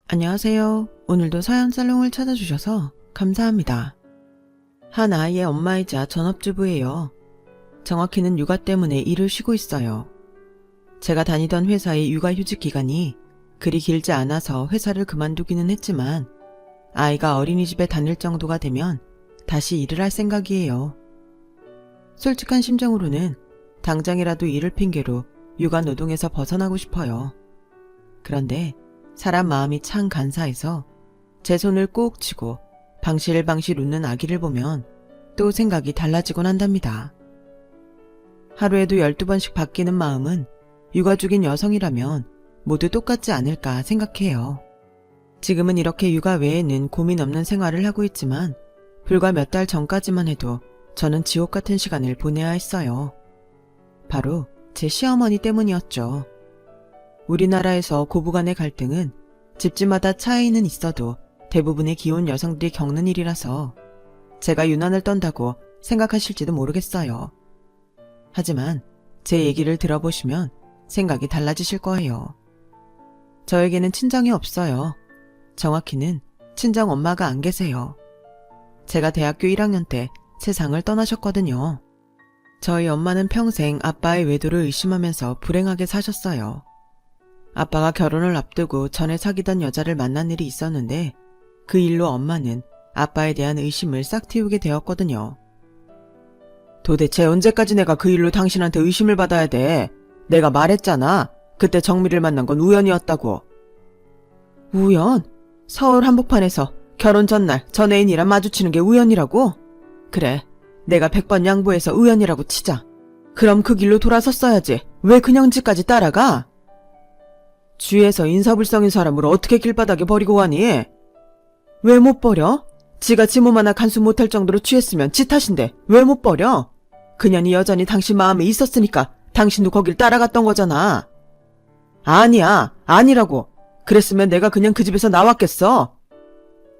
안녕하세요. 오늘도 사연살롱을 찾아주셔서 감사합니다. 한 아이의 엄마이자 전업주부예요. 정확히는 육아 때문에 일을 쉬고 있어요. 제가 다니던 회사의 육아휴직 기간이 그리 길지 않아서 회사를 그만두기는 했지만 아이가 어린이집에 다닐 정도가 되면 다시 일을 할 생각이에요. 솔직한 심정으로는 당장이라도 일을 핑계로 육아 노동에서 벗어나고 싶어요. 그런데 사람 마음이 참 간사해서 제 손을 꼭 쥐고 방실방실 웃는 아기를 보면 또 생각이 달라지곤 한답니다. 하루에도 12번씩 바뀌는 마음은 육아 중인 여성이라면 모두 똑같지 않을까 생각해요. 지금은 이렇게 육아 외에는 고민 없는 생활을 하고 있지만 불과 몇 달 전까지만 해도 저는 지옥 같은 시간을 보내야 했어요. 바로 제 시어머니 때문이었죠. 우리나라에서 고부간의 갈등은 집집마다 차이는 있어도 대부분의 기혼 여성들이 겪는 일이라서 제가 유난을 떤다고 생각하실지도 모르겠어요. 하지만 제 얘기를 들어보시면 생각이 달라지실 거예요. 저에게는 친정이 없어요. 정확히는 친정 엄마가 안 계세요. 제가 대학교 1학년 때 세상을 떠나셨거든요. 저희 엄마는 평생 아빠의 외도를 의심하면서 불행하게 사셨어요. 아빠가 결혼을 앞두고 전에 사귀던 여자를 만난 일이 있었는데 그 일로 엄마는 아빠에 대한 의심을 싹 틔우게 되었거든요. 도대체 언제까지 내가 그 일로 당신한테 의심을 받아야 돼? 내가 말했잖아. 그때 정미를 만난 건 우연이었다고. 우연? 서울 한복판에서 결혼 전날 전 애인이랑 마주치는 게 우연이라고? 그래, 내가 100번 양보해서 우연이라고 치자. 그럼 그 길로 돌아섰어야지. 왜 그냥 집까지 따라가? 주위에서 인사불성인 사람을 어떻게 길바닥에 버리고 가니? 왜 못 버려? 지가 지 몸 하나 간수 못할 정도로 취했으면 지 탓인데 왜 못 버려? 그년이 여전히 당신 마음에 있었으니까 당신도 거길 따라갔던 거잖아. 아니야, 아니라고. 그랬으면 내가 그냥 그 집에서 나왔겠어.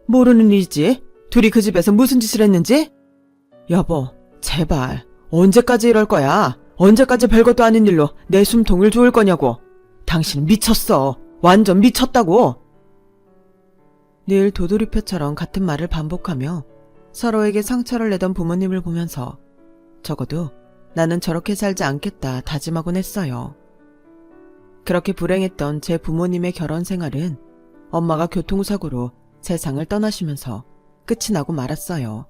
모르는 일이지. 둘이 그 집에서 무슨 짓을 했는지? 여보, 제발. 언제까지 이럴 거야? 언제까지 별것도 아닌 일로 내 숨통을 조을 거냐고. 당신 미쳤어. 완전 미쳤다고. 늘 도돌이표처럼 같은 말을 반복하며 서로에게 상처를 내던 부모님을 보면서 적어도 나는 저렇게 살지 않겠다 다짐하곤 했어요. 그렇게 불행했던 제 부모님의 결혼 생활은 엄마가 교통사고로 세상을 떠나시면서 끝이 나고 말았어요.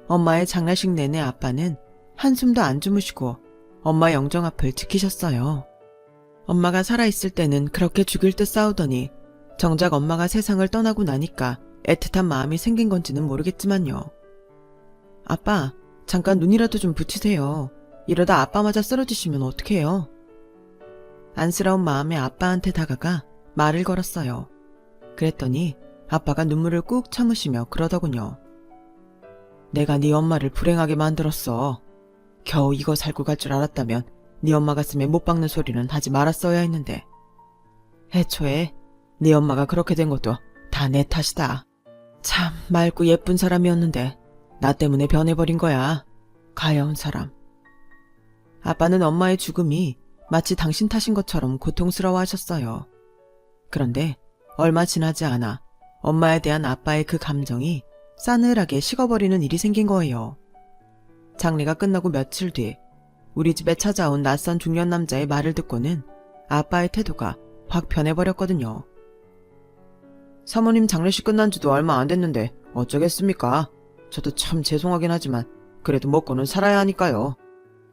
엄마의 장례식 내내 아빠는 한숨도 안 주무시고 엄마 영정 앞을 지키셨어요. 엄마가 살아있을 때는 그렇게 죽일 듯 싸우더니 정작 엄마가 세상을 떠나고 나니까 애틋한 마음이 생긴 건지는 모르겠지만요. 아빠, 잠깐 눈이라도 좀 붙이세요. 이러다 아빠 맞아 쓰러지시면 어떡해요? 안쓰러운 마음에 아빠한테 다가가 말을 걸었어요. 그랬더니 아빠가 눈물을 꾹 참으시며 그러더군요. 내가 네 엄마를 불행하게 만들었어. 겨우 이거 살고 갈 줄 알았다면 네 엄마 가슴에 못 박는 소리는 하지 말았어야 했는데. 애초에 네 엄마가 그렇게 된 것도 다 내 탓이다. 참 맑고 예쁜 사람이었는데 나 때문에 변해버린 거야. 가여운 사람. 아빠는 엄마의 죽음이 마치 당신 탓인 것처럼 고통스러워하셨어요. 그런데 얼마 지나지 않아 엄마에 대한 아빠의 그 감정이 싸늘하게 식어버리는 일이 생긴 거예요. 장례가 끝나고 며칠 뒤 우리 집에 찾아온 낯선 중년 남자의 말을 듣고는 아빠의 태도가 확 변해버렸거든요. 사모님 장례식 끝난 지도 얼마 안 됐는데 어쩌겠습니까? 저도 참 죄송하긴 하지만 그래도 먹고는 살아야 하니까요.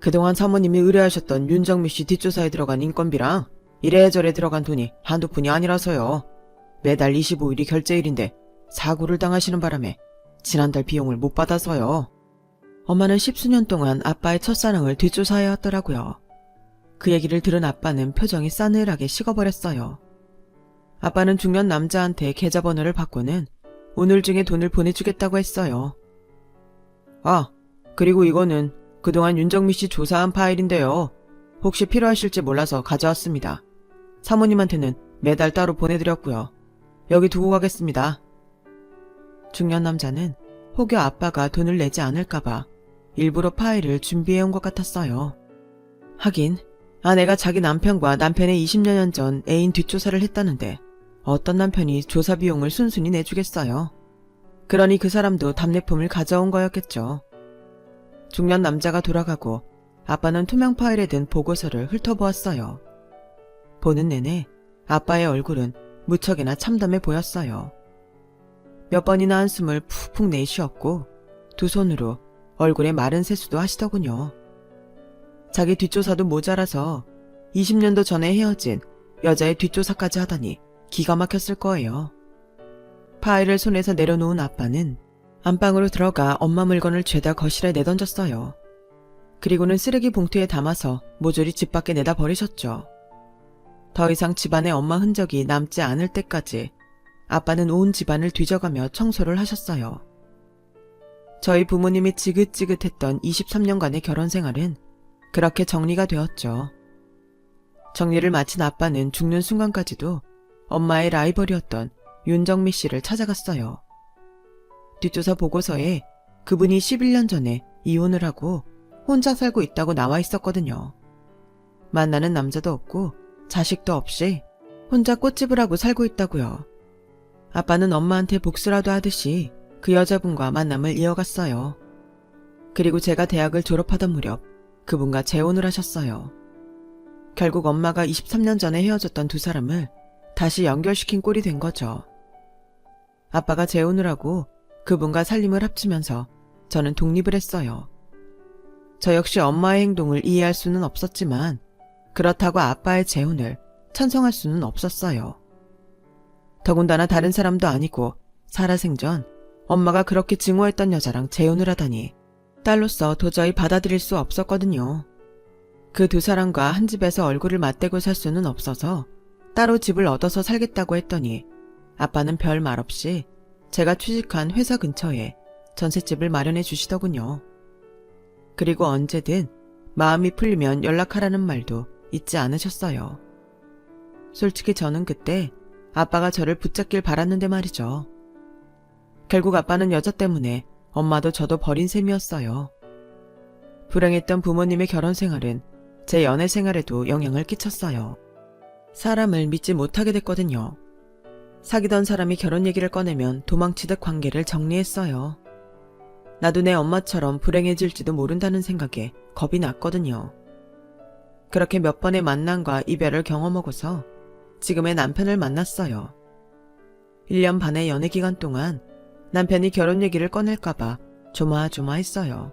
그동안 사모님이 의뢰하셨던 윤정미 씨 뒷조사에 들어간 인건비랑 이래저래 들어간 돈이 한두 푼이 아니라서요. 매달 25일이 결제일인데 사고를 당하시는 바람에 지난달 비용을 못 받아서요. 엄마는 10수년 동안 아빠의 첫사랑을 뒷조사해왔더라고요. 그 얘기를 들은 아빠는 표정이 싸늘하게 식어버렸어요. 아빠는 중년 남자한테 계좌번호를 받고는 오늘 중에 돈을 보내주겠다고 했어요. 아, 그리고 이거는 그동안 윤정미 씨 조사한 파일인데요. 혹시 필요하실지 몰라서 가져왔습니다. 사모님한테는 매달 따로 보내드렸고요. 여기 두고 가겠습니다. 중년 남자는 혹여 아빠가 돈을 내지 않을까봐 일부러 파일을 준비해온 것 같았어요. 하긴 아내가 자기 남편과 남편의 20여 년 전 애인 뒷조사를 했다는데 어떤 남편이 조사 비용을 순순히 내주겠어요. 그러니 그 사람도 답례품을 가져온 거였겠죠. 중년 남자가 돌아가고 아빠는 투명 파일에 든 보고서를 훑어보았어요. 보는 내내 아빠의 얼굴은 무척이나 참담해 보였어요. 몇 번이나 한숨을 푹푹 내쉬었고 두 손으로 얼굴에 마른 세수도 하시더군요. 자기 뒷조사도 모자라서 20년도 전에 헤어진 여자의 뒷조사까지 하다니 기가 막혔을 거예요. 파일을 손에서 내려놓은 아빠는 안방으로 들어가 엄마 물건을 죄다 거실에 내던졌어요. 그리고는 쓰레기 봉투에 담아서 모조리 집 밖에 내다 버리셨죠. 더 이상 집안에 엄마 흔적이 남지 않을 때까지 아빠는 온 집안을 뒤져가며 청소를 하셨어요. 저희 부모님이 지긋지긋했던 23년간의 결혼 생활은 그렇게 정리가 되었죠. 정리를 마친 아빠는 죽는 순간까지도 엄마의 라이벌이었던 윤정미 씨를 찾아갔어요. 뒷조사 보고서에 그분이 11년 전에 이혼을 하고 혼자 살고 있다고 나와 있었거든요. 만나는 남자도 없고 자식도 없이 혼자 꽃집을 하고 살고 있다고요. 아빠는 엄마한테 복수라도 하듯이 그 여자분과 만남을 이어갔어요. 그리고 제가 대학을 졸업하던 무렵 그분과 재혼을 하셨어요. 결국 엄마가 23년 전에 헤어졌던 두 사람을 다시 연결시킨 꼴이 된 거죠. 아빠가 재혼을 하고 그분과 살림을 합치면서 저는 독립을 했어요. 저 역시 엄마의 행동을 이해할 수는 없었지만 그렇다고 아빠의 재혼을 찬성할 수는 없었어요. 더군다나 다른 사람도 아니고 살아생전 엄마가 그렇게 증오했던 여자랑 재혼을 하다니 딸로서 도저히 받아들일 수 없었거든요. 그 두 사람과 한 집에서 얼굴을 맞대고 살 수는 없어서 따로 집을 얻어서 살겠다고 했더니 아빠는 별 말 없이 제가 취직한 회사 근처에 전셋집을 마련해 주시더군요. 그리고 언제든 마음이 풀리면 연락하라는 말도 잊지 않으셨어요. 솔직히 저는 그때 아빠가 저를 붙잡길 바랐는데 말이죠. 결국 아빠는 여자 때문에 엄마도 저도 버린 셈이었어요. 불행했던 부모님의 결혼 생활은 제 연애 생활에도 영향을 끼쳤어요. 사람을 믿지 못하게 됐거든요. 사귀던 사람이 결혼 얘기를 꺼내면 도망치듯 관계를 정리했어요. 나도 내 엄마처럼 불행해질지도 모른다는 생각에 겁이 났거든요. 그렇게 몇 번의 만남과 이별을 경험하고서 지금의 남편을 만났어요. 1년 반의 연애 기간 동안 남편이 결혼 얘기를 꺼낼까봐 조마조마했어요.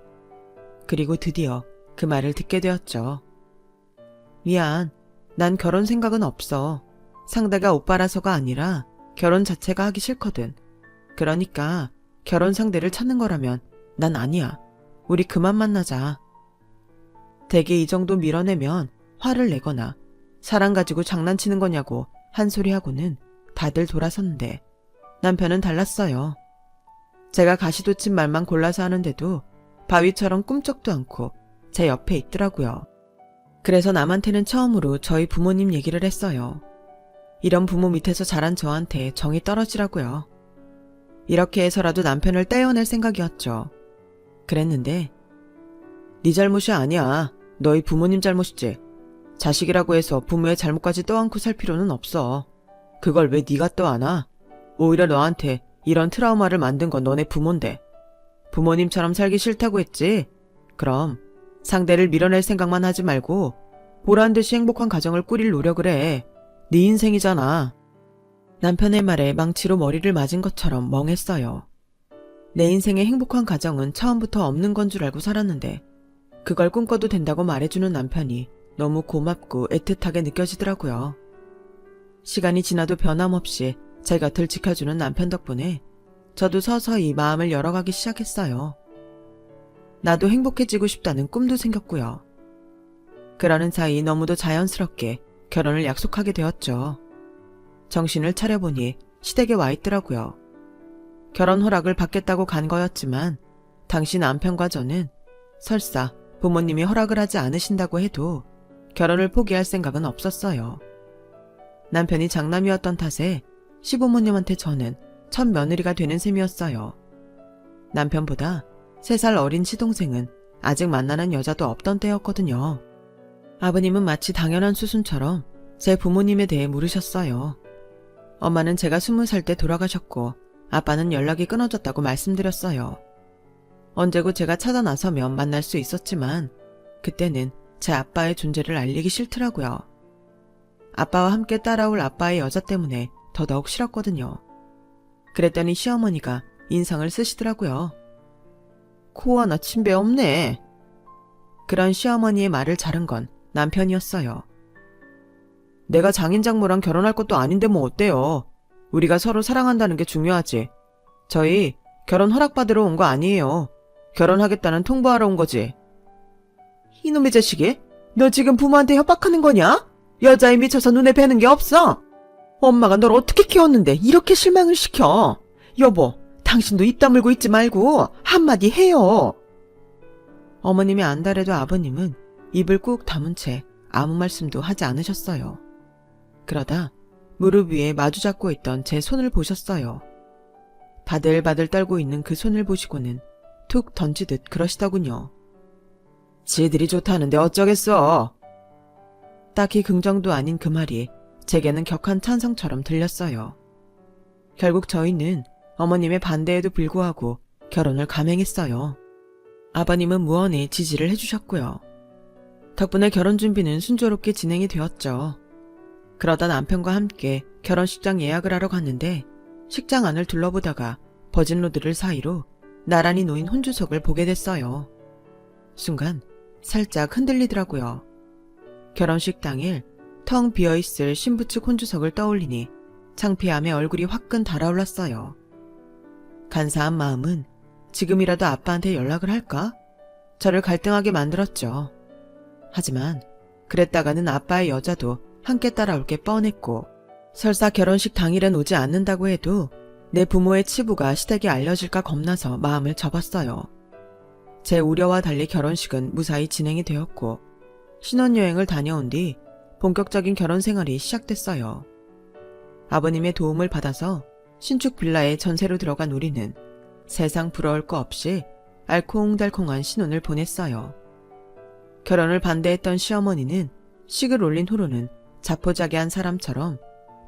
그리고 드디어 그 말을 듣게 되었죠. 미안, 난 결혼 생각은 없어. 상대가 오빠라서가 아니라 결혼 자체가 하기 싫거든. 그러니까 결혼 상대를 찾는 거라면 난 아니야. 우리 그만 만나자. 대개 이 정도 밀어내면 화를 내거나 사랑 가지고 장난치는 거냐고 한 소리 하고는 다들 돌아섰는데 남편은 달랐어요. 제가 가시돋친 말만 골라서 하는데도 바위처럼 꿈쩍도 않고 제 옆에 있더라고요. 그래서 남한테는 처음으로 저희 부모님 얘기를 했어요. 이런 부모 밑에서 자란 저한테 정이 떨어지라고요. 이렇게 해서라도 남편을 떼어낼 생각이었죠. 그랬는데 네 잘못이 아니야. 너희 부모님 잘못이지. 자식이라고 해서 부모의 잘못까지 떠안고 살 필요는 없어. 그걸 왜 네가 떠안아? 오히려 너한테 이런 트라우마를 만든 건 너네 부모인데. 부모님처럼 살기 싫다고 했지? 그럼 상대를 밀어낼 생각만 하지 말고 보란듯이 행복한 가정을 꾸릴 노력을 해. 네 인생이잖아. 남편의 말에 망치로 머리를 맞은 것처럼 멍했어요. 내 인생의 행복한 가정은 처음부터 없는 건 줄 알고 살았는데 그걸 꿈꿔도 된다고 말해주는 남편이 너무 고맙고 애틋하게 느껴지더라고요. 시간이 지나도 변함없이 제 곁을 지켜주는 남편 덕분에 저도 서서히 마음을 열어가기 시작했어요. 나도 행복해지고 싶다는 꿈도 생겼고요. 그러는 사이 너무도 자연스럽게 결혼을 약속하게 되었죠. 정신을 차려보니 시댁에 와 있더라고요. 결혼 허락을 받겠다고 간 거였지만 당시 남편과 저는 설사 부모님이 허락을 하지 않으신다고 해도 결혼을 포기할 생각은 없었어요. 남편이 장남이었던 탓에 시부모님한테 저는 첫 며느리가 되는 셈이었어요. 남편보다 3살 어린 시동생은 아직 만나는 여자도 없던 때였거든요. 아버님은 마치 당연한 수순처럼 제 부모님에 대해 물으셨어요. 엄마는 제가 20살 때 돌아가셨고 아빠는 연락이 끊어졌다고 말씀드렸어요. 언제고 제가 찾아 나서면 만날 수 있었지만 그때는 제 아빠의 존재를 알리기 싫더라고요. 아빠와 함께 따라올 아빠의 여자 때문에 더더욱 싫었거든요. 그랬더니 시어머니가 인상을 쓰시더라고요. 코 하나 침배 없네. 그런 시어머니의 말을 자른 건 남편이었어요. 내가 장인장모랑 결혼할 것도 아닌데 뭐 어때요? 우리가 서로 사랑한다는 게 중요하지. 저희 결혼 허락받으러 온 거 아니에요. 결혼하겠다는 통보하러 온 거지. 이놈의 자식이? 너 지금 부모한테 협박하는 거냐? 여자에 미쳐서 눈에 뵈는 게 없어? 엄마가 널 어떻게 키웠는데 이렇게 실망을 시켜? 여보, 당신도 입 다물고 있지 말고 한마디 해요. 어머님이 안달해도 아버님은 입을 꾹 다문 채 아무 말씀도 하지 않으셨어요. 그러다 무릎 위에 마주 잡고 있던 제 손을 보셨어요. 바들바들 떨고 있는 그 손을 보시고는 툭 던지듯 그러시더군요. 지들이 좋다는데 어쩌겠어. 딱히 긍정도 아닌 그 말이 제게는 격한 찬성처럼 들렸어요. 결국 저희는 어머님의 반대에도 불구하고 결혼을 감행했어요. 아버님은 무언에 지지를 해주셨고요. 덕분에 결혼 준비는 순조롭게 진행이 되었죠. 그러다 남편과 함께 결혼식장 예약을 하러 갔는데 식장 안을 둘러보다가 버진로드를 사이로 나란히 놓인 혼주석을 보게 됐어요. 순간 살짝 흔들리더라고요. 결혼식 당일 텅 비어있을 신부 측 혼주석을 떠올리니 창피함에 얼굴이 화끈 달아올랐어요. 간사한 마음은 지금이라도 아빠한테 연락을 할까? 저를 갈등하게 만들었죠. 하지만 그랬다가는 아빠의 여자도 함께 따라올 게 뻔했고 설사 결혼식 당일엔 오지 않는다고 해도 내 부모의 치부가 시댁에 알려질까 겁나서 마음을 접었어요. 제 우려와 달리 결혼식은 무사히 진행이 되었고 신혼여행을 다녀온 뒤 본격적인 결혼 생활이 시작됐어요. 아버님의 도움을 받아서 신축 빌라에 전세로 들어간 우리는 세상 부러울 거 없이 알콩달콩한 신혼을 보냈어요. 결혼을 반대했던 시어머니는 식을 올린 후로는 자포자기한 사람처럼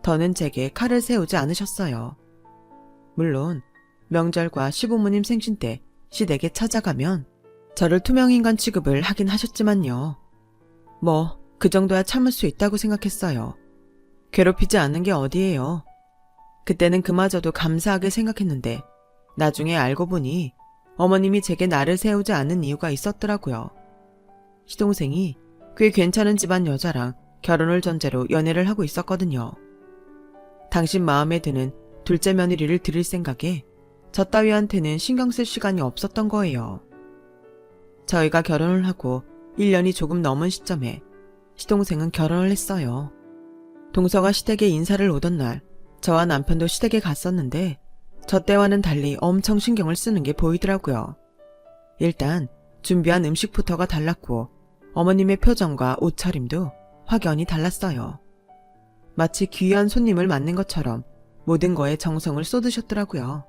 더는 제게 칼을 세우지 않으셨어요. 물론 명절과 시부모님 생신 때 시댁에 찾아가면 저를 투명인간 취급을 하긴 하셨지만요. 뭐 그 정도야 참을 수 있다고 생각했어요. 괴롭히지 않는 게 어디예요. 그때는 그마저도 감사하게 생각했는데 나중에 알고 보니 어머님이 제게 날을 세우지 않는 이유가 있었더라고요. 시동생이 꽤 괜찮은 집안 여자랑 결혼을 전제로 연애를 하고 있었거든요. 당신 마음에 드는 둘째 며느리를 드릴 생각에 저 따위한테는 신경 쓸 시간이 없었던 거예요. 저희가 결혼을 하고 1년이 조금 넘은 시점에 시동생은 결혼을 했어요. 동서가 시댁에 인사를 오던 날 저와 남편도 시댁에 갔었는데 저 때와는 달리 엄청 신경을 쓰는 게 보이더라고요. 일단 준비한 음식부터가 달랐고 어머님의 표정과 옷차림도 확연히 달랐어요. 마치 귀한 손님을 맞는 것처럼 모든 거에 정성을 쏟으셨더라고요.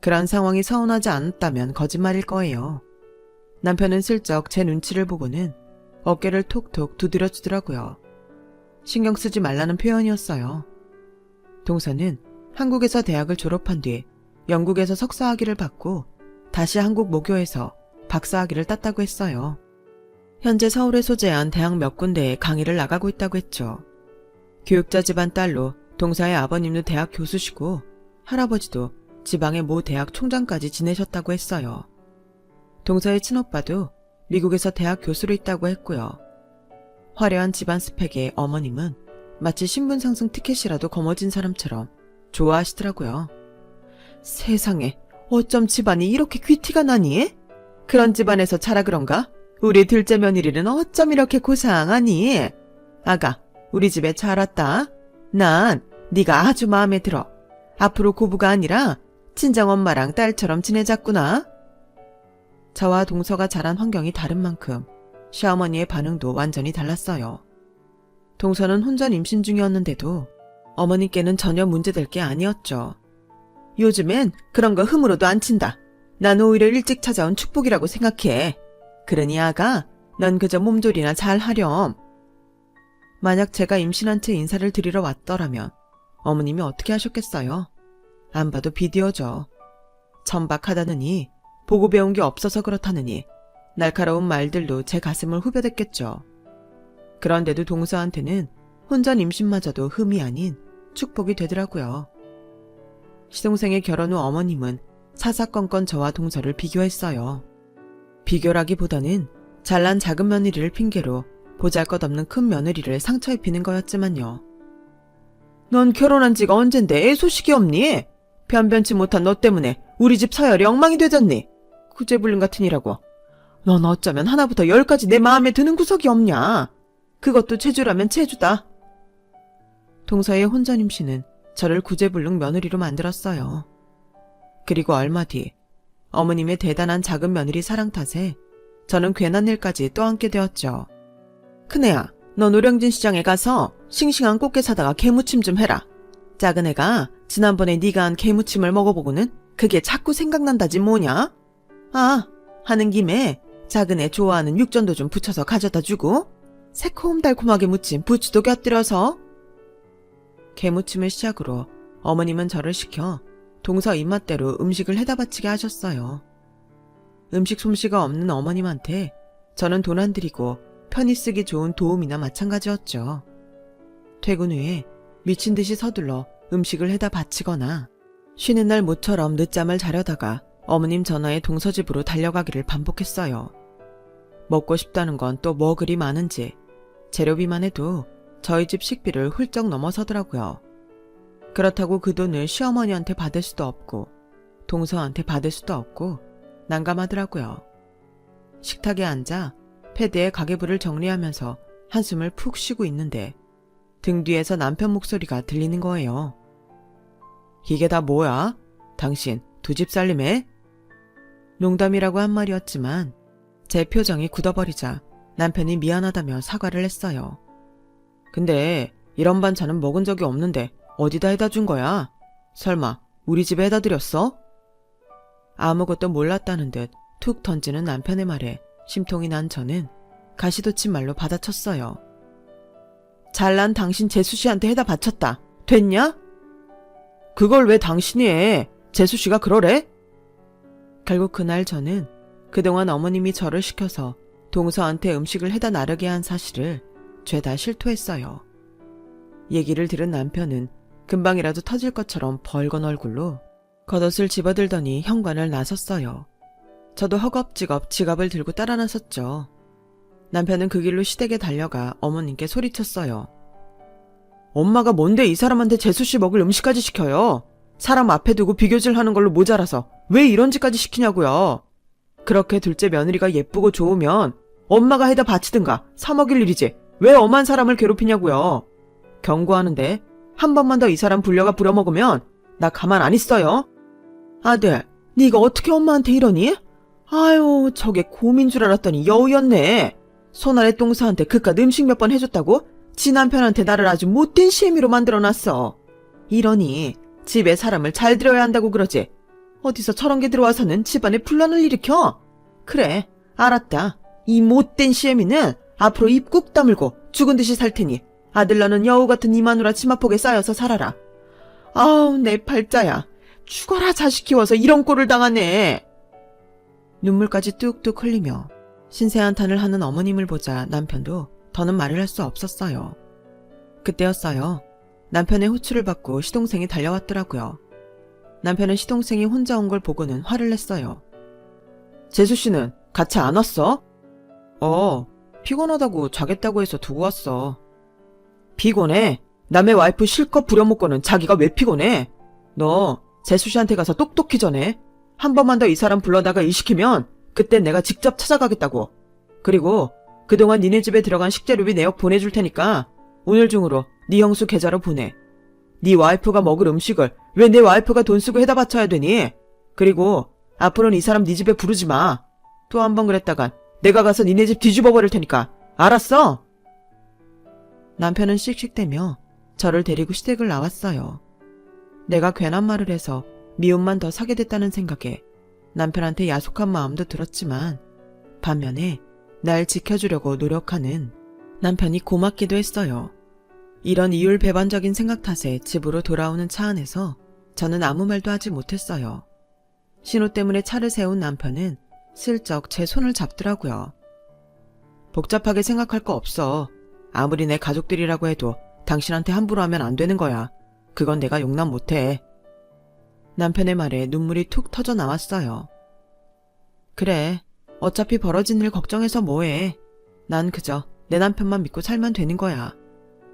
그런 상황이 서운하지 않았다면 거짓말일 거예요. 남편은 슬쩍 제 눈치를 보고는 어깨를 톡톡 두드려 주더라고요. 신경 쓰지 말라는 표현이었어요. 동서는 한국에서 대학을 졸업한 뒤 영국에서 석사학위를 받고 다시 한국 모교에서 박사학위를 땄다고 했어요. 현재 서울에 소재한 대학 몇 군데에 강의를 나가고 있다고 했죠. 교육자 집안 딸로 동서의 아버님도 대학 교수시고 할아버지도 지방의 모 대학 총장까지 지내셨다고 했어요. 동서의 친오빠도 미국에서 대학 교수로 있다고 했고요. 화려한 집안 스펙의 어머님은 마치 신분 상승 티켓이라도 거머쥔 사람처럼 좋아하시더라고요. 세상에, 어쩜 집안이 이렇게 귀티가 나니? 그런 집안에서 자라 그런가? 우리 둘째 며느리는 어쩜 이렇게 고상하니? 아가, 우리 집에 잘 왔다. 난 네가 아주 마음에 들어. 앞으로 고부가 아니라 친정엄마랑 딸처럼 지내자꾸나. 저와 동서가 자란 환경이 다른 만큼 시어머니의 반응도 완전히 달랐어요. 동서는 혼전 임신 중이었는데도 어머니께는 전혀 문제될 게 아니었죠. 요즘엔 그런 거 흠으로도 안 친다. 난 오히려 일찍 찾아온 축복이라고 생각해. 그러니 아가, 넌 그저 몸조리나 잘 하렴. 만약 제가 임신한 채 인사를 드리러 왔더라면 어머님이 어떻게 하셨겠어요? 안 봐도 비디오죠. 천박하다느니, 보고 배운 게 없어서 그렇다느니 날카로운 말들로 제 가슴을 후벼댔겠죠. 그런데도 동서한테는 혼전 임신마저도 흠이 아닌 축복이 되더라고요. 시동생의 결혼 후 어머님은 사사건건 저와 동서를 비교했어요. 비교라기보다는 잘난 작은 며느리를 핑계로 보잘것없는 큰 며느리를 상처 입히는 거였지만요. 넌 결혼한 지가 언젠데 애 소식이 없니? 변변치 못한 너 때문에 우리 집 서열이 엉망이 되졌니? 구제불능 같으니라고. 넌 어쩌면 하나부터 10까지 내 마음에 드는 구석이 없냐? 그것도 체주라면 체주다. 동서의 혼전 임신은 저를 구제불능 며느리로 만들었어요. 그리고 얼마 뒤 어머님의 대단한 작은 며느리 사랑 탓에 저는 괜한 일까지 떠안게 되었죠. 큰애야, 너 노량진 시장에 가서 싱싱한 꽃게 사다가 게무침 좀 해라. 작은 애가 지난번에 네가 한 게무침을 먹어보고는 그게 자꾸 생각난다지 뭐냐? 아, 하는 김에 작은 애 좋아하는 육전도 좀 부쳐서 가져다 주고 새콤달콤하게 무침 부추도 곁들여서. 게무침을 시작으로 어머님은 저를 시켜 동서 입맛대로 음식을 해다 바치게 하셨어요. 음식 솜씨가 없는 어머님한테 저는 돈 안 들이고 편히 쓰기 좋은 도움이나 마찬가지였죠. 퇴근 후에 미친 듯이 서둘러 음식을 해다 바치거나 쉬는 날 모처럼 늦잠을 자려다가 어머님 전화에 동서 집으로 달려가기를 반복했어요. 먹고 싶다는 건 또 뭐 그리 많은지 재료비만 해도 저희 집 식비를 훌쩍 넘어서더라고요. 그렇다고 그 돈을 시어머니한테 받을 수도 없고 동서한테 받을 수도 없고 난감하더라고요. 식탁에 앉아 패드에 가계부를 정리하면서 한숨을 푹 쉬고 있는데 등 뒤에서 남편 목소리가 들리는 거예요. 이게 다 뭐야? 당신 두 집 살림해? 농담이라고 한 말이었지만 제 표정이 굳어버리자 남편이 미안하다며 사과를 했어요. 근데 이런 반찬은 먹은 적이 없는데 어디다 해다 준 거야? 설마 우리 집에 해다 드렸어? 아무것도 몰랐다는 듯 툭 던지는 남편의 말에 심통이 난 저는 가시돋친 말로 받아쳤어요. 잘난 당신 재수씨한테 해다 바쳤다. 됐냐? 그걸 왜 당신이 해? 재수씨가 그러래? 결국 그날 저는 그동안 어머님이 저를 시켜서 동서한테 음식을 해다 나르게 한 사실을 죄다 실토했어요. 얘기를 들은 남편은 금방이라도 터질 것처럼 벌건 얼굴로 겉옷을 집어들더니 현관을 나섰어요. 저도 허겁지겁 지갑을 들고 따라 나섰죠. 남편은 그 길로 시댁에 달려가 어머님께 소리쳤어요. 엄마가 뭔데 이 사람한테 재수씨 먹을 음식까지 시켜요? 사람 앞에 두고 비교질하는 걸로 모자라서 왜 이런 짓까지 시키냐고요. 그렇게 둘째 며느리가 예쁘고 좋으면 엄마가 해다 바치든가 사 먹일 일이지 왜 엄한 사람을 괴롭히냐고요. 경고하는데 한 번만 더 이 사람 불려가 부려먹으면 나 가만 안 있어요. 아들, 네가 어떻게 엄마한테 이러니? 아유, 저게 곰인 줄 알았더니 여우였네. 손아래 똥사한테 그깟 음식 몇 번 해줬다고 지 남편한테 나를 아주 못된 시애미로 만들어놨어. 이러니 집에 사람을 잘 들여야 한다고 그러지. 어디서 저런 게 들어와서는 집안에 분란을 일으켜. 그래, 알았다. 이 못된 시애미는 앞으로 입 꾹 다물고 죽은 듯이 살 테니 아들 너는 여우 같은 이 마누라 치마폭에 쌓여서 살아라. 아우, 내 팔자야. 죽어라 자식 키워서 이런 꼴을 당하네. 눈물까지 뚝뚝 흘리며 신세한탄을 하는 어머님을 보자 남편도 더는 말을 할 수 없었어요. 그때였어요. 남편의 호출을 받고 시동생이 달려왔더라고요. 남편은 시동생이 혼자 온 걸 보고는 화를 냈어요. 재수씨는 같이 안 왔어? 피곤하다고 자겠다고 해서 두고 왔어. 피곤해? 남의 와이프 실컷 부려먹고는 자기가 왜 피곤해? 너 재수씨한테 가서 똑똑히 전해. 한 번만 더 이 사람 불러다가 일 시키면 그때 내가 직접 찾아가겠다고. 그리고 그동안 니네 집에 들어간 식재료비 내역 보내줄 테니까 오늘 중으로 네 형수 계좌로 보내. 네 와이프가 먹을 음식을 왜 내 와이프가 돈 쓰고 해다 바쳐야 되니? 그리고 앞으로는 이 사람 네 집에 부르지 마. 또 한 번 그랬다간 내가 가서 니네 집 뒤집어 버릴 테니까. 알았어? 남편은 씩씩대며 저를 데리고 시댁을 나왔어요. 내가 괜한 말을 해서 미움만 더 사게 됐다는 생각에 남편한테 야속한 마음도 들었지만 반면에 날 지켜주려고 노력하는 남편이 고맙기도 했어요. 이런 이율배반적인 생각 탓에 집으로 돌아오는 차 안에서 저는 아무 말도 하지 못했어요. 신호 때문에 차를 세운 남편은 슬쩍 제 손을 잡더라고요. 복잡하게 생각할 거 없어. 아무리 내 가족들이라고 해도 당신한테 함부로 하면 안 되는 거야. 그건 내가 용납 못해. 남편의 말에 눈물이 툭 터져 나왔어요. 그래, 어차피 벌어진 일 걱정해서 뭐해. 난 그저 내 남편만 믿고 살면 되는 거야.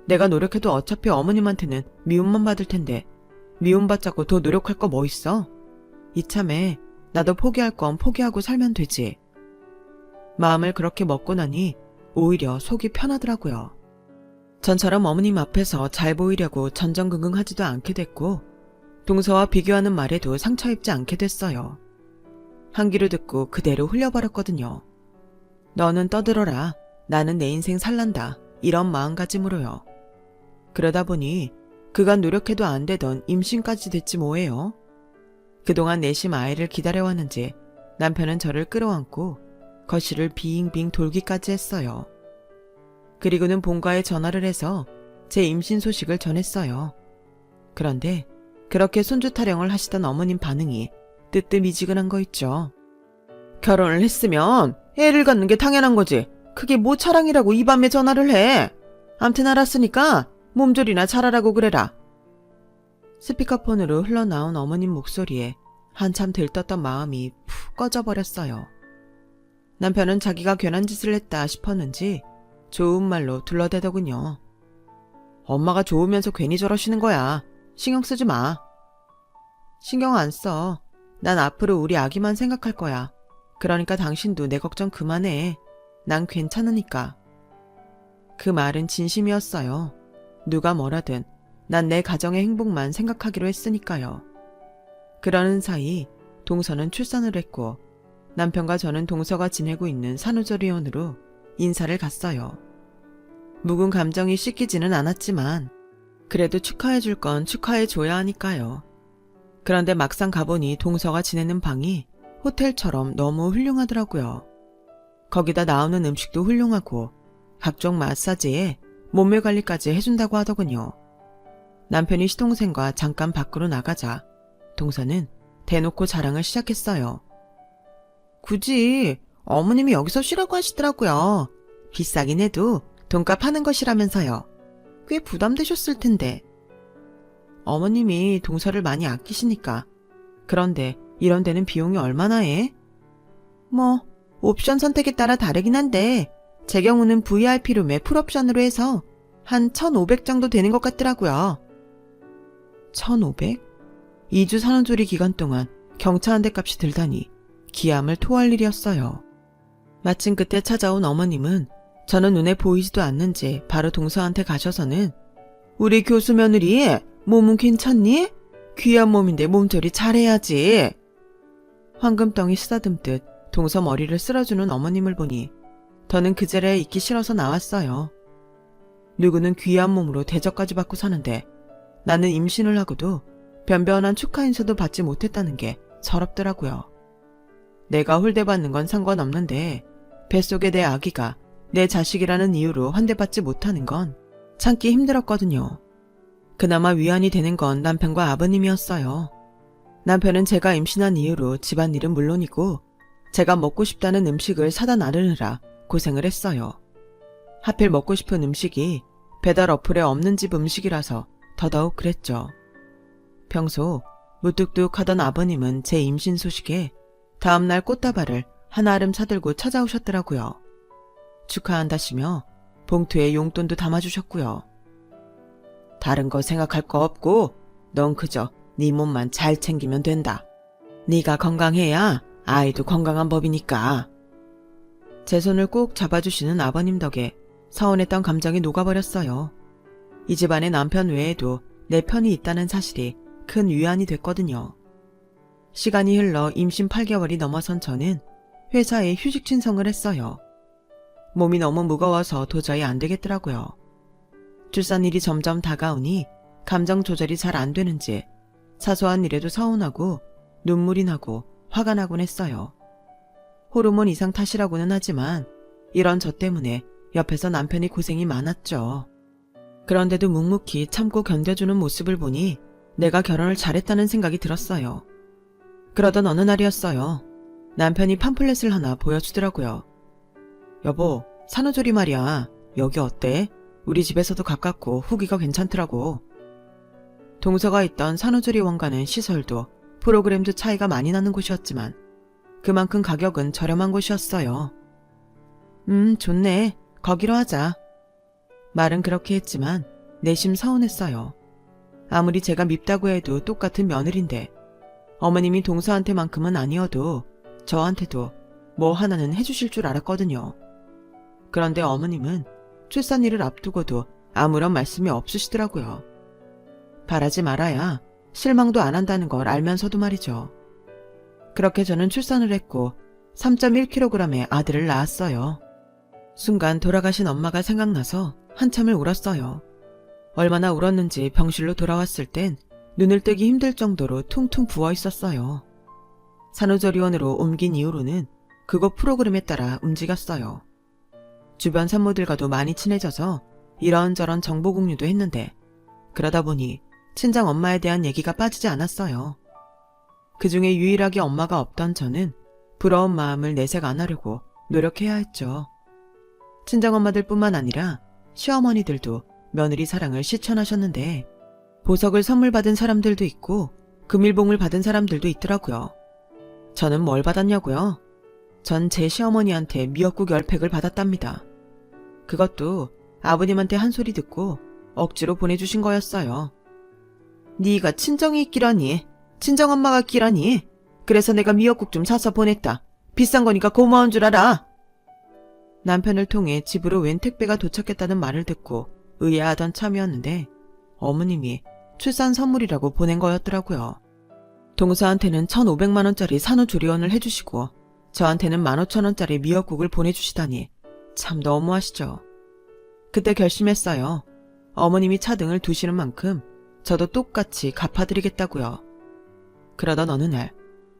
내가 노력해도 어차피 어머님한테는 미움만 받을 텐데 미움받자고 더 노력할 거 뭐 있어? 이참에 나도 포기할 건 포기하고 살면 되지. 마음을 그렇게 먹고 나니 오히려 속이 편하더라고요. 전처럼 어머님 앞에서 잘 보이려고 전전긍긍하지도 않게 됐고 동서와 비교하는 말에도 상처 입지 않게 됐어요. 한 귀로 듣고 그대로 흘려버렸거든요. 너는 떠들어라. 나는 내 인생 살란다. 이런 마음가짐으로요. 그러다 보니 그간 노력해도 안 되던 임신까지 됐지 뭐예요. 그동안 내심 아이를 기다려왔는지 남편은 저를 끌어안고 거실을 빙빙 돌기까지 했어요. 그리고는 본가에 전화를 해서 제 임신 소식을 전했어요. 그런데 그렇게 손주 타령을 하시던 어머님 반응이 뜨뜻미지근한 거 있죠. 결혼을 했으면 애를 갖는 게 당연한 거지. 그게 뭐 차랑이라고 이 밤에 전화를 해. 암튼 알았으니까 몸조리나 잘하라고 그래라. 스피커폰으로 흘러나온 어머님 목소리에 한참 들떴던 마음이 푹 꺼져버렸어요. 남편은 자기가 괜한 짓을 했다 싶었는지 좋은 말로 둘러대더군요. 엄마가 좋으면서 괜히 저러시는 거야. 신경 쓰지 마. 신경 안 써. 난 앞으로 우리 아기만 생각할 거야. 그러니까 당신도 내 걱정 그만해. 난 괜찮으니까. 그 말은 진심이었어요. 누가 뭐라든 난 내 가정의 행복만 생각하기로 했으니까요. 그러는 사이 동서는 출산을 했고 남편과 저는 동서가 지내고 있는 산후조리원으로 인사를 갔어요. 묵은 감정이 씻기지는 않았지만 그래도 축하해줄 건 축하해줘야 하니까요. 그런데 막상 가보니 동서가 지내는 방이 호텔처럼 너무 훌륭하더라고요. 거기다 나오는 음식도 훌륭하고 각종 마사지에 몸매 관리까지 해준다고 하더군요. 남편이 시동생과 잠깐 밖으로 나가자 동서는 대놓고 자랑을 시작했어요. 굳이 어머님이 여기서 쉬라고 하시더라고요. 비싸긴 해도 돈값 하는 것이라면서요. 꽤 부담되셨을 텐데. 어머님이 동서를 많이 아끼시니까. 그런데 이런 데는 비용이 얼마나 해? 뭐 옵션 선택에 따라 다르긴 한데 제 경우는 VIP룸에 풀옵션으로 해서 한 1,500 정도 되는 것 같더라고요. 1,500? 2주 산후조리 기간 동안 경차 한 대 값이 들다니 기함을 토할 일이었어요. 마침 그때 찾아온 어머님은 저는 눈에 보이지도 않는지 바로 동서한테 가셔서는 우리 교수 며느리 몸은 괜찮니? 귀한 몸인데 몸조리 잘해야지. 황금덩이 쓰다듬듯 동서 머리를 쓸어주는 어머님을 보니 더는 그 자리에 있기 싫어서 나왔어요. 누구는 귀한 몸으로 대접까지 받고 사는데 나는 임신을 하고도 변변한 축하 인사도 받지 못했다는 게 서럽더라고요. 내가 홀대받는 건 상관없는데 뱃속에 내 아기가 내 자식이라는 이유로 환대받지 못하는 건 참기 힘들었거든요. 그나마 위안이 되는 건 남편과 아버님이었어요. 남편은 제가 임신한 이유로 집안일은 물론이고 제가 먹고 싶다는 음식을 사다 나르느라 고생을 했어요. 하필 먹고 싶은 음식이 배달 어플에 없는 집 음식이라서 더더욱 그랬죠. 평소 무뚝뚝하던 아버님은 제 임신 소식에 다음날 꽃다발을 하나 알음 사들고 찾아오셨더라고요. 축하한다시며 봉투에 용돈도 담아주셨고요. 다른 거 생각할 거 없고 넌 그저 네 몸만 잘 챙기면 된다. 네가 건강해야 아이도 건강한 법이니까. 제 손을 꼭 잡아주시는 아버님 덕에 서운했던 감정이 녹아버렸어요. 이 집안에 남편 외에도 내 편이 있다는 사실이 큰 위안이 됐거든요. 시간이 흘러 임신 8개월이 넘어선 저는 회사에 휴직 신청을 했어요. 몸이 너무 무거워서 도저히 안 되겠더라고요. 출산일이 점점 다가오니 감정 조절이 잘 안 되는지 사소한 일에도 서운하고 눈물이 나고 화가 나곤 했어요. 호르몬 이상 탓이라고는 하지만 이런 저 때문에 옆에서 남편이 고생이 많았죠. 그런데도 묵묵히 참고 견뎌주는 모습을 보니 내가 결혼을 잘했다는 생각이 들었어요. 그러던 어느 날이었어요. 남편이 팜플렛을 하나 보여주더라고요. 여보, 산후조리 말이야. 여기 어때? 우리 집에서도 가깝고 후기가 괜찮더라고. 동서가 있던 산후조리원과는 시설도 프로그램도 차이가 많이 나는 곳이었지만 그만큼 가격은 저렴한 곳이었어요. 좋네. 거기로 하자. 말은 그렇게 했지만 내심 서운했어요. 아무리 제가 밉다고 해도 똑같은 며느리인데 어머님이 동서한테만큼은 아니어도 저한테도 뭐 하나는 해주실 줄 알았거든요. 그런데 어머님은 출산일을 앞두고도 아무런 말씀이 없으시더라고요. 바라지 말아야 실망도 안 한다는 걸 알면서도 말이죠. 그렇게 저는 출산을 했고 3.1kg의 아들을 낳았어요. 순간 돌아가신 엄마가 생각나서 한참을 울었어요. 얼마나 울었는지 병실로 돌아왔을 땐 눈을 뜨기 힘들 정도로 퉁퉁 부어 있었어요. 산후조리원으로 옮긴 이후로는 그곳 프로그램에 따라 움직였어요. 주변 산모들과도 많이 친해져서 이런저런 정보 공유도 했는데 그러다 보니 친정 엄마에 대한 얘기가 빠지지 않았어요. 그중에 유일하게 엄마가 없던 저는 부러운 마음을 내색 안 하려고 노력해야 했죠. 친정엄마들 뿐만 아니라 시어머니들도 며느리 사랑을 실천하셨는데 보석을 선물 받은 사람들도 있고 금일봉을 받은 사람들도 있더라고요. 저는 뭘 받았냐고요? 전 제 시어머니한테 미역국 10팩을 받았답니다. 그것도 아버님한테 한 소리 듣고 억지로 보내주신 거였어요. 네가 친정이 있기라니, 친정엄마가 있기라니. 그래서 내가 미역국 좀 사서 보냈다. 비싼 거니까 고마운 줄 알아. 남편을 통해 집으로 웬 택배가 도착했다는 말을 듣고 의아하던 참이었는데 어머님이 출산 선물이라고 보낸 거였더라고요. 동서한테는 1,500만 원짜리 산후조리원을 해주시고 저한테는 15,000원짜리 미역국을 보내주시다니 참 너무하시죠. 그때 결심했어요. 어머님이 차등을 두시는 만큼 저도 똑같이 갚아드리겠다고요. 그러던 어느 날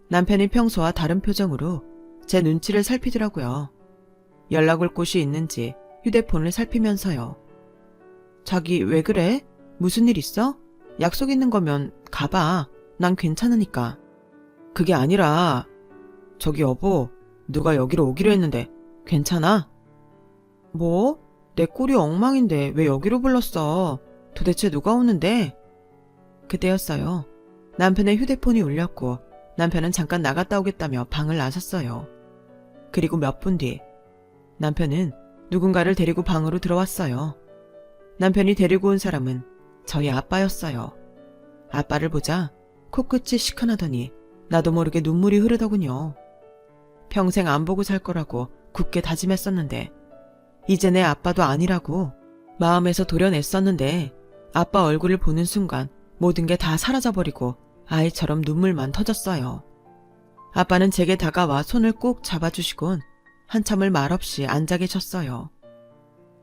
남편이 평소와 다른 표정으로 제 눈치를 살피더라고요. 연락 올 곳이 있는지 휴대폰을 살피면서요. 자기 왜 그래? 무슨 일 있어? 약속 있는 거면 가봐. 난 괜찮으니까. 그게 아니라 저기 여보, 누가 여기로 오기로 했는데 괜찮아? 뭐? 내 꼴이 엉망인데 왜 여기로 불렀어? 도대체 누가 오는데? 그때였어요. 남편의 휴대폰이 울렸고 남편은 잠깐 나갔다 오겠다며 방을 나섰어요. 그리고 몇 분 뒤 남편은 누군가를 데리고 방으로 들어왔어요. 남편이 데리고 온 사람은 저희 아빠였어요. 아빠를 보자 코끝이 시큰하더니 나도 모르게 눈물이 흐르더군요. 평생 안 보고 살 거라고 굳게 다짐했었는데 이제 내 아빠도 아니라고 마음에서 도려냈었는데 아빠 얼굴을 보는 순간 모든 게 다 사라져버리고 아이처럼 눈물만 터졌어요. 아빠는 제게 다가와 손을 꼭 잡아주시곤 한참을 말없이 앉아 계셨어요.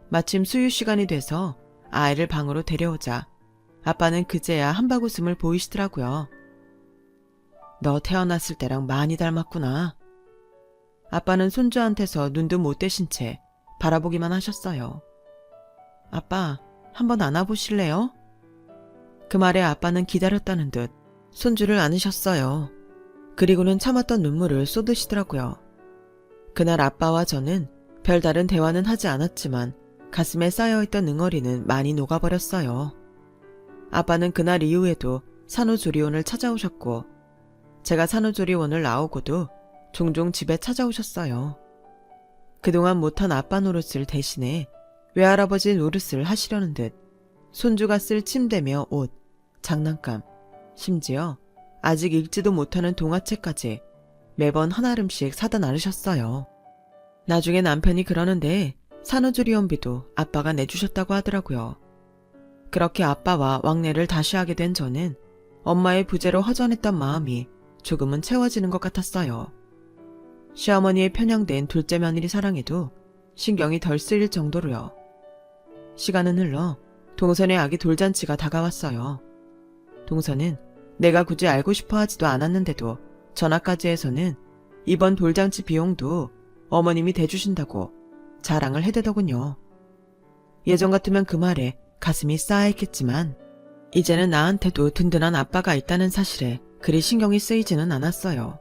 마침 수유 시간이 돼서 아이를 방으로 데려오자 아빠는 그제야 한바구음을 보이시더라고요. 너 태어났을 때랑 많이 닮았구나. 아빠는 손주한테서 눈도 못 떼신 채 바라보기만 하셨어요. 아빠, 한번 안아보실래요? 그 말에 아빠는 기다렸다는 듯 손주를 안으셨어요. 그리고는 참았던 눈물을 쏟으시더라고요. 그날 아빠와 저는 별다른 대화는 하지 않았지만 가슴에 쌓여있던 응어리는 많이 녹아버렸어요. 아빠는 그날 이후에도 산후조리원을 찾아오셨고 제가 산후조리원을 나오고도 종종 집에 찾아오셨어요. 그동안 못한 아빠 노릇을 대신해 외할아버지 노릇을 하시려는 듯 손주가 쓸 침대며 옷, 장난감, 심지어 아직 읽지도 못하는 동화책까지 매번 한 알음씩 사다 나르셨어요. 나중에 남편이 그러는데 산후조리원비도 아빠가 내주셨다고 하더라고요. 그렇게 아빠와 왕래를 다시 하게 된 저는 엄마의 부재로 허전했던 마음이 조금은 채워지는 것 같았어요. 시어머니의 편향된 둘째 며느리 사랑에도 신경이 덜 쓰일 정도로요. 시간은 흘러 동선의 아기 돌잔치가 다가왔어요. 동선은 내가 굳이 알고 싶어 하지도 않았는데도 전화까지 해서는 이번 돌잔치 비용도 어머님이 대주신다고 자랑을 해대더군요. 예전 같으면 그 말에 가슴이 싸했겠지만 이제는 나한테도 든든한 아빠가 있다는 사실에 그리 신경이 쓰이지는 않았어요.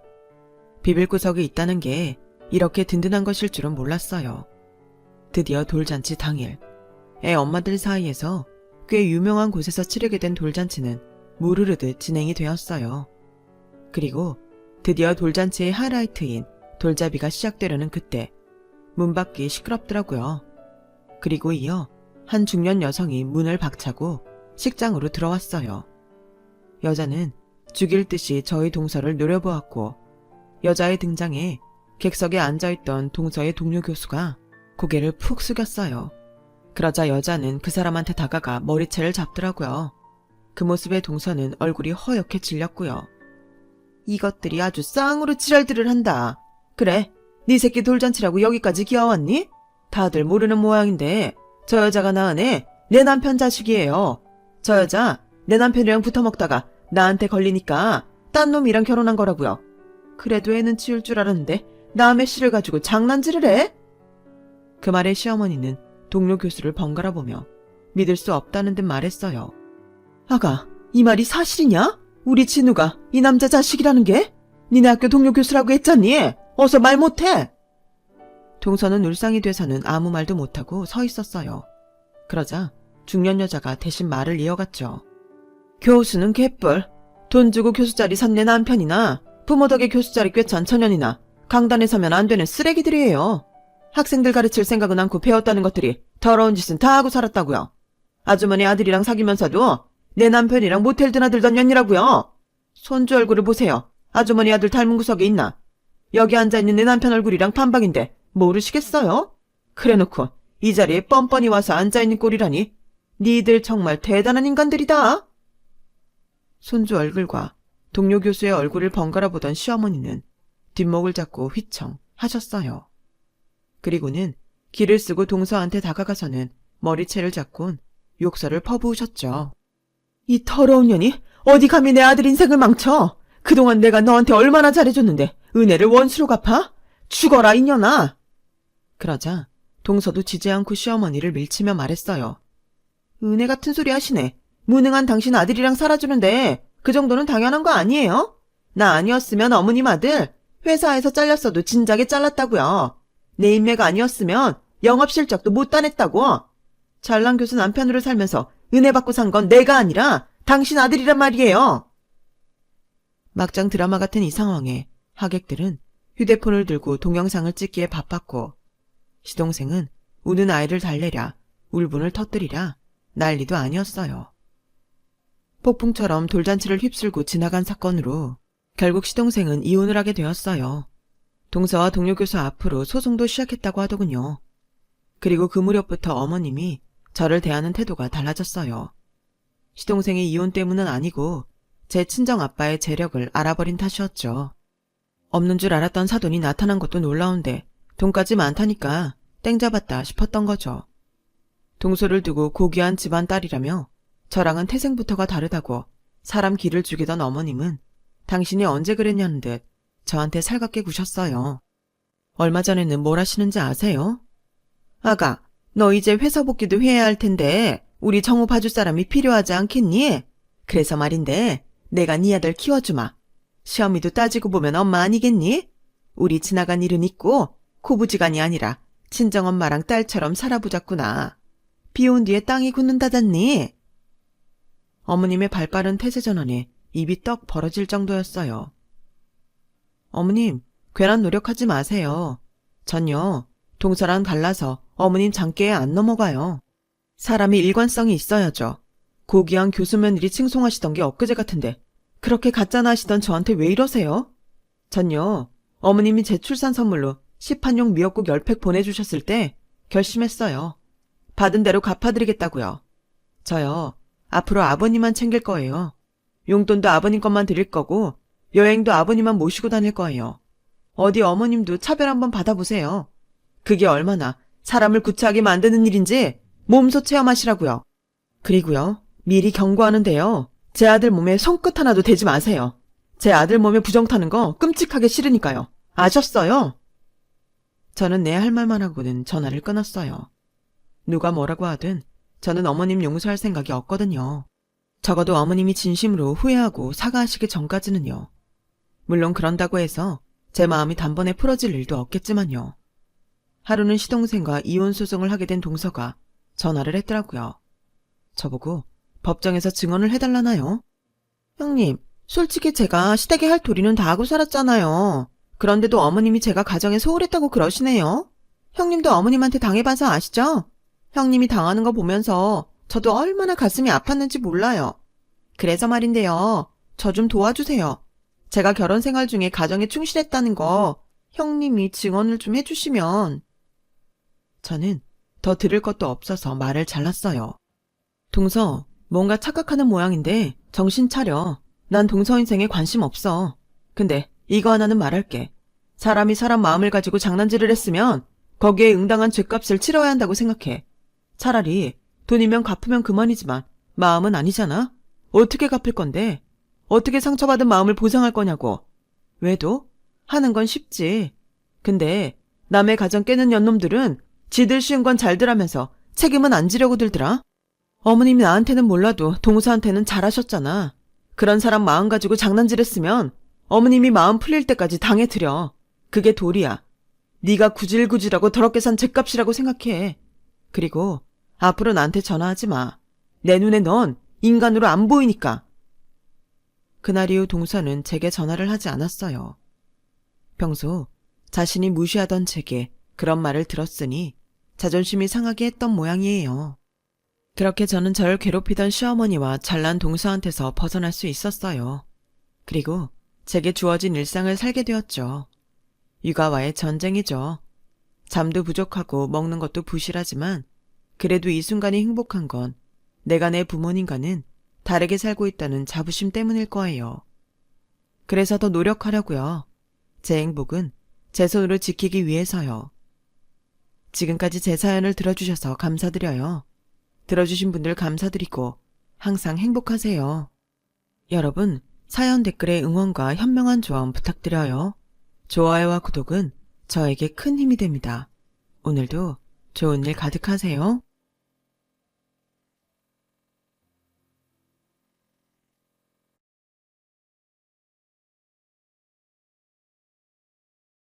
비빌 구석이 있다는 게 이렇게 든든한 것일 줄은 몰랐어요. 드디어 돌잔치 당일, 애 엄마들 사이에서 꽤 유명한 곳에서 치르게 된 돌잔치는 물 흐르듯 진행이 되었어요. 그리고 드디어 돌잔치의 하이라이트인 돌잡이가 시작되려는 그때 문 밖이 시끄럽더라고요. 그리고 이어 한 중년 여성이 문을 박차고 식장으로 들어왔어요. 여자는 죽일 듯이 저희 동서를 노려보았고 여자의 등장에 객석에 앉아있던 동서의 동료 교수가 고개를 푹 숙였어요. 그러자 여자는 그 사람한테 다가가 머리채를 잡더라고요. 그 모습에 동서는 얼굴이 허옇게 질렸고요. 이것들이 아주 쌍으로 지랄들을 한다. 그래, 네 새끼 돌잔치라고 여기까지 기어왔니? 다들 모르는 모양인데 저 여자가 낳은 애 내 남편 자식이에요. 저 여자 내 남편이랑 붙어먹다가 나한테 걸리니까 딴 놈이랑 결혼한 거라고요. 그래도 애는 치울 줄 알았는데 남의 씨를 가지고 장난질을 해? 그 말에 시어머니는 동료 교수를 번갈아 보며 믿을 수 없다는 듯 말했어요. 아가, 이 말이 사실이냐? 우리 진우가 이 남자 자식이라는 게? 니네 학교 동료 교수라고 했잖니? 어서 말 못해! 동서는 울상이 돼서는 아무 말도 못하고 서 있었어요. 그러자 중년 여자가 대신 말을 이어갔죠. 교수는 개뿔. 돈 주고 교수 자리 산 내 남편이나 부모 덕에 교수 자리 꿰찬 처년이나 강단에 서면 안 되는 쓰레기들이에요. 학생들 가르칠 생각은 않고 배웠다는 것들이 더러운 짓은 다 하고 살았다고요. 아주머니 아들이랑 사귀면서도 내 남편이랑 모텔 드나들던 년이라고요. 손주 얼굴을 보세요. 아주머니 아들 닮은 구석에 있나? 여기 앉아있는 내 남편 얼굴이랑 반박인데 모르시겠어요? 그래놓고 이 자리에 뻔뻔히 와서 앉아있는 꼴이라니. 니들 정말 대단한 인간들이다. 손주 얼굴과 동료 교수의 얼굴을 번갈아 보던 시어머니는 뒷목을 잡고 휘청 하셨어요. 그리고는 기를 쓰고 동서한테 다가가서는 머리채를 잡곤 욕설을 퍼부으셨죠. 이 더러운 년이 어디 감히 내 아들 인생을 망쳐. 그동안 내가 너한테 얼마나 잘해줬는데 은혜를 원수로 갚아? 죽어라 이 년아. 그러자 동서도 지지 않고 시어머니를 밀치며 말했어요. 은혜 같은 소리 하시네. 무능한 당신 아들이랑 살아주는데 그 정도는 당연한 거 아니에요? 나 아니었으면 어머님 아들 회사에서 잘렸어도 진작에 잘랐다고요. 내 인매가 아니었으면 영업 실적도 못 따냈다고. 잘난 교수 남편으로 살면서 은혜 받고 산 건 내가 아니라 당신 아들이란 말이에요. 막장 드라마 같은 이 상황에 하객들은 휴대폰을 들고 동영상을 찍기에 바빴고 시동생은 우는 아이를 달래랴 울분을 터뜨리랴 난리도 아니었어요. 폭풍처럼 돌잔치를 휩쓸고 지나간 사건으로 결국 시동생은 이혼을 하게 되었어요. 동서와 동료 교수 앞으로 소송도 시작했다고 하더군요. 그리고 그 무렵부터 어머님이 저를 대하는 태도가 달라졌어요. 시동생의 이혼 때문은 아니고 제 친정아빠의 재력을 알아버린 탓이었죠. 없는 줄 알았던 사돈이 나타난 것도 놀라운데 돈까지 많다니까 땡 잡았다 싶었던 거죠. 동서를 두고 고귀한 집안 딸이라며 저랑은 태생부터가 다르다고 사람 기를 죽이던 어머님은 당신이 언제 그랬냐는 듯 저한테 살갑게 구셨어요. 얼마 전에는 뭘 하시는지 아세요? 아가, 너 이제 회사 복귀도 해야 할 텐데 우리 정우 봐줄 사람이 필요하지 않겠니? 그래서 말인데 내가 네 아들 키워주마. 시어미도 따지고 보면 엄마 아니겠니? 우리 지나간 일은 있고 고부지간이 아니라 친정엄마랑 딸처럼 살아보자꾸나. 비 온 뒤에 땅이 굳는다잖니? 어머님의 발빠른 태세 전환에 입이 떡 벌어질 정도였어요. 어머님, 괜한 노력하지 마세요. 전요, 동서랑 달라서 어머님 장깨에 안 넘어가요. 사람이 일관성이 있어야죠. 고귀한 교수 며느리 칭송하시던 게 엊그제 같은데 그렇게 가짜나 하시던 저한테 왜 이러세요? 전요, 어머님이 제 출산 선물로 시판용 미역국 10팩 보내주셨을 때 결심했어요. 받은 대로 갚아드리겠다고요. 저요, 앞으로 아버님만 챙길 거예요. 용돈도 아버님 것만 드릴 거고 여행도 아버님만 모시고 다닐 거예요. 어디 어머님도 차별 한번 받아보세요. 그게 얼마나 사람을 구차하게 만드는 일인지 몸소 체험하시라고요. 그리고요, 미리 경고하는데요. 제 아들 몸에 손끝 하나도 대지 마세요. 제 아들 몸에 부정 타는 거 끔찍하게 싫으니까요. 아셨어요? 저는 내 할 말만 하고는 전화를 끊었어요. 누가 뭐라고 하든 저는 어머님 용서할 생각이 없거든요. 적어도 어머님이 진심으로 후회하고 사과하시기 전까지는요. 물론 그런다고 해서 제 마음이 단번에 풀어질 일도 없겠지만요. 하루는 시동생과 이혼 소송을 하게 된 동서가 전화를 했더라고요. 저보고 법정에서 증언을 해달라나요? 형님, 솔직히 제가 시댁에 할 도리는 다 하고 살았잖아요. 그런데도 어머님이 제가 가정에 소홀했다고 그러시네요. 형님도 어머님한테 당해봐서 아시죠? 형님이 당하는 거 보면서 저도 얼마나 가슴이 아팠는지 몰라요. 그래서 말인데요. 저 좀 도와주세요. 제가 결혼 생활 중에 가정에 충실했다는 거 형님이 증언을 좀 해주시면. 저는 더 들을 것도 없어서 말을 잘랐어요. 동서, 뭔가 착각하는 모양인데 정신 차려. 난 동서 인생에 관심 없어. 근데 이거 하나는 말할게. 사람이 사람 마음을 가지고 장난질을 했으면 거기에 응당한 죗값을 치러야 한다고 생각해. 차라리 돈이면 갚으면 그만이지만 마음은 아니잖아. 어떻게 갚을 건데? 어떻게 상처받은 마음을 보상할 거냐고. 왜도? 하는 건 쉽지. 근데 남의 가정 깨는 년놈들은 지들 쉬운 건 잘들 하면서 책임은 안 지려고 들더라. 어머님이 나한테는 몰라도 동서한테는 잘하셨잖아. 그런 사람 마음 가지고 장난질했으면 어머님이 마음 풀릴 때까지 당해드려. 그게 도리야. 네가 구질구질하고 더럽게 산 죗값이라고 생각해. 그리고 앞으로 나한테 전화하지 마. 내 눈에 넌 인간으로 안 보이니까. 그날 이후 동서는 제게 전화를 하지 않았어요. 평소 자신이 무시하던 제게 그런 말을 들었으니 자존심이 상하게 했던 모양이에요. 그렇게 저는 절 괴롭히던 시어머니와 잘난 동서한테서 벗어날 수 있었어요. 그리고 제게 주어진 일상을 살게 되었죠. 육아와의 전쟁이죠. 잠도 부족하고 먹는 것도 부실하지만 그래도 이 순간이 행복한 건 내가 내 부모님과는 다르게 살고 있다는 자부심 때문일 거예요. 그래서 더 노력하려고요. 제 행복은 제 손으로 지키기 위해서요. 지금까지 제 사연을 들어주셔서 감사드려요. 들어주신 분들 감사드리고 항상 행복하세요. 여러분, 사연 댓글에 응원과 현명한 조언 부탁드려요. 좋아요와 구독은 저에게 큰 힘이 됩니다. 오늘도 좋은 일 가득하세요.